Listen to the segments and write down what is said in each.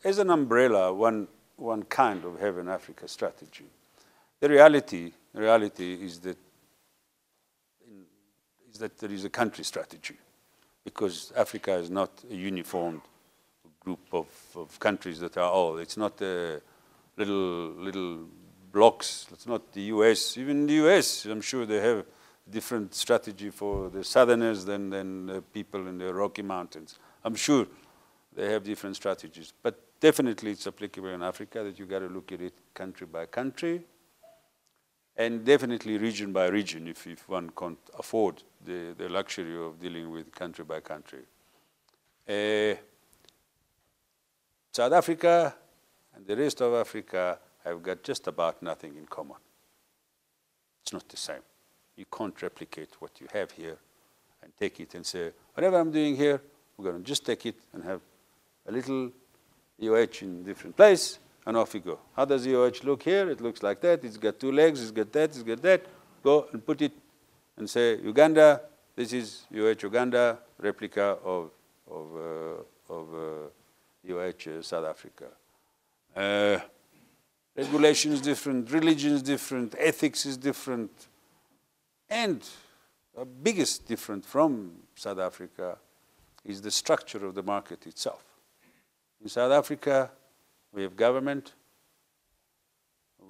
as an umbrella, one kind of have an Africa strategy. The reality is that there is a country strategy, because Africa is not a uniformed group of countries that are all. It's not little blocks. It's not the US. Even the US, I'm sure they have a different strategy for the Southerners than the people in the Rocky Mountains. I'm sure they have different strategies. But definitely it's applicable in Africa, that you got to look at it country by country, and definitely region by region if one can't afford the luxury of dealing with country by country. South Africa and the rest of Africa have got just about nothing in common. It's not the same. You can't replicate what you have here and take it and say, whatever I'm doing here, we're going to just take it and have a little EOH in a different place, and off you go. How does EOH look here? It looks like that. It's got 2 legs. It's got that. It's got that. Go and put it and say, Uganda, this is EOH Uganda, replica of EOH South Africa. Regulation is different. Religion is different. Ethics is different. And the biggest difference from South Africa is the structure of the market itself. In South Africa, we have government,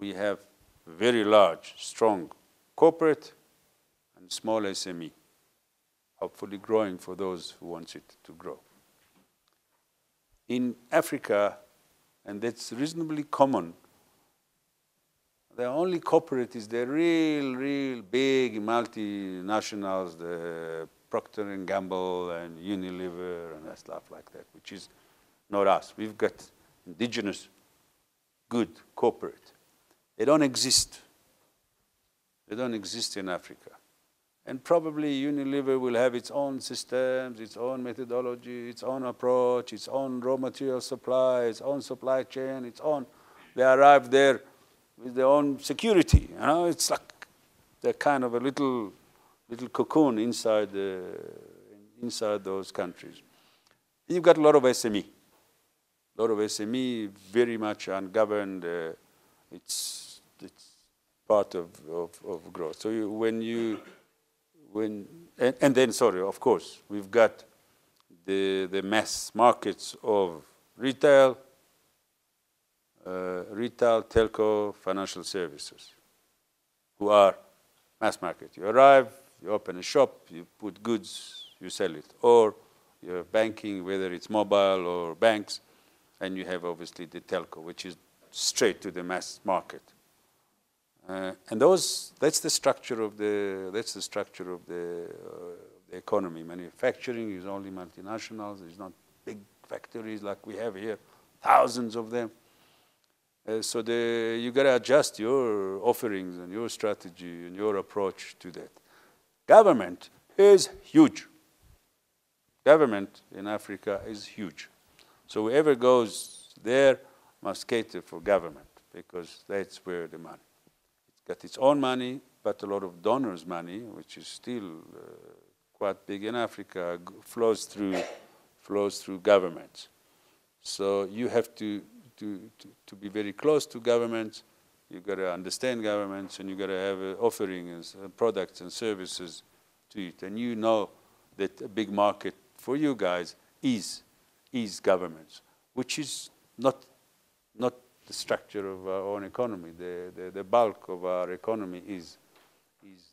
we have very large, strong corporate, and small SME, hopefully growing for those who want it to grow. In Africa, and that's reasonably common, the only corporate is the real big multinationals, the Procter & Gamble and Unilever and stuff like that, which is not us. We've got indigenous, good corporate. They don't exist. They don't exist in Africa. And probably Unilever will have its own systems, its own methodology, its own approach, its own raw material supply, its own supply chain, its own. They arrive there with their own security. You know, it's like they're kind of a little cocoon inside those countries. You've got a lot of SME. A lot of SME, very much ungoverned. It's part of growth. So of course, we've got the mass markets of retail, telco, financial services, who are mass market. You arrive, you open a shop, you put goods, you sell it. Or you have banking, whether it's mobile or banks, and you have obviously the telco, which is straight to the mass market. And that's the structure of the economy. Manufacturing is only multinationals. It's not big factories like we have here, thousands of them. So you got to adjust your offerings and your strategy and your approach to that. Government is huge. Government in Africa is huge. So whoever goes there must cater for government, because that's where the money. It's got its own money, but a lot of donors' money, which is still quite big in Africa, flows through governments. So you have to be very close to governments. You've got to understand governments, and you've got to have offerings, products and services to it. And you know that a big market for you guys is governments, which is not the structure of our own economy. The bulk of our economy is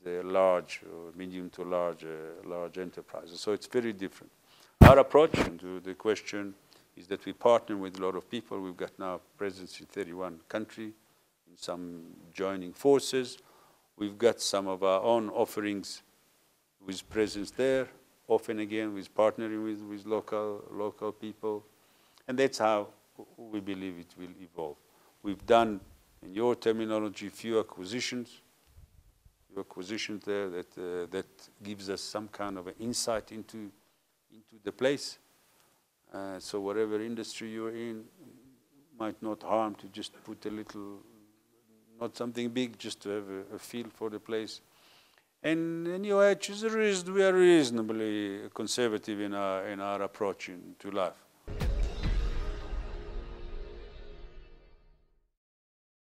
the large or medium to large enterprises. So it's very different. Our approach to the question is that we partner with a lot of people. We've got now presence in 31 countries, in some joining forces. We've got some of our own offerings with presence there, often again with partnering with local people. And that's how we believe it will evolve. We've done, in your terminology, few acquisitions there that gives us some kind of an insight into the place. So whatever industry you're in, might not harm to just put a little, not something big, just to have a feel for the place. And EOH we are reasonably conservative in our approach to life.